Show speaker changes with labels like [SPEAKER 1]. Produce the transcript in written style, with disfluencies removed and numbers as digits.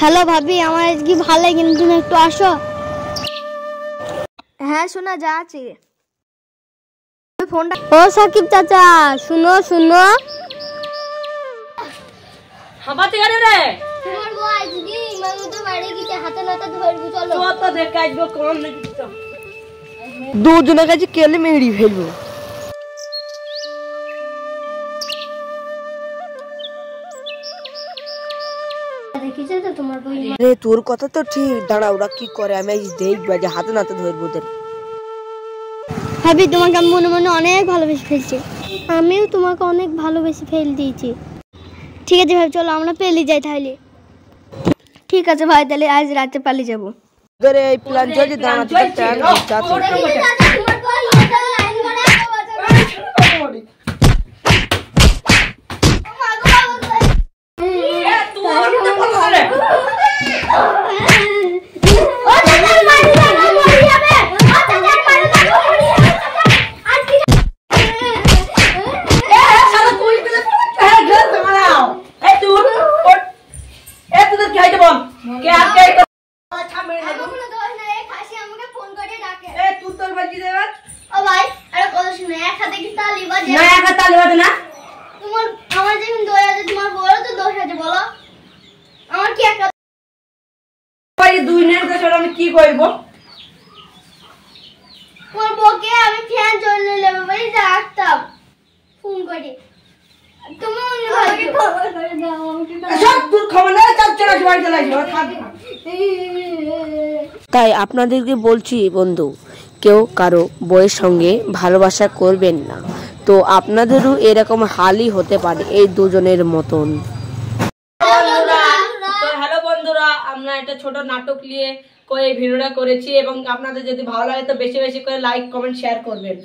[SPEAKER 1] Hello ভাবি, আমার আজকে ভালো লাগে না, তুমি একটু আসো। হ্যাঁ শোনা যাচ্ছে ফোনটা। ও সাকিব চাচা, শুনো শুনো।
[SPEAKER 2] হাবাতে গেলে রে
[SPEAKER 1] তোমার বউ আজকে মামু তো বাড়ি গিয়ে হাতে নাতে ধরবো, চলো।
[SPEAKER 2] তো দেখে আসবো কোন নাকি তো
[SPEAKER 3] দুজনের কাছে কেলে মেহেরি ফেলবো।
[SPEAKER 1] দেখিছো তো তোমার বউ।
[SPEAKER 3] রে তোর কথা তো ঠিক, দাঁড়া ওরা কি করে আমি আজ দেখবো, যে হাতে নাতে ধরবো ওদের।
[SPEAKER 1] ভাবি তোমাকে আমি মনে মনে অনেক ভালোবেসে ফেলছি। আমিও তোমাকে অনেক ভালোবেসে ফেল দিয়েছি। ঠিক আছে ভাই, চলো আমরা পেলে যাই তাহলে। ঠিক আছে ভাই, তাহলে আজ রাতে পালিয়ে যাবো।
[SPEAKER 3] তোদের এই প্ল্যান চলছে, দাঁড়া তোদের প্ল্যান
[SPEAKER 2] কি করবো?
[SPEAKER 1] তোমার বউকে আমি ফ্যান জ্বলে নেবো বলে ডাকতাম ফোন করে।
[SPEAKER 3] তাই আপনাদেরকে বলছি বন্ধু, কেউ কারো বউয়ের সঙ্গে ভালোবাসা করবেন না, তো আপনাদেরও এরকম হালই হতে পারে এই দুজনের মতন।
[SPEAKER 2] হ্যালো বন্ধুরা, আমরা একটা ছোট নাটক নিয়ে এই ভিডিওটা করেছি এবং আপনাদের যদি ভালো লাগে তো বেশি বেশি করে লাইক কমেন্ট শেয়ার করবেন।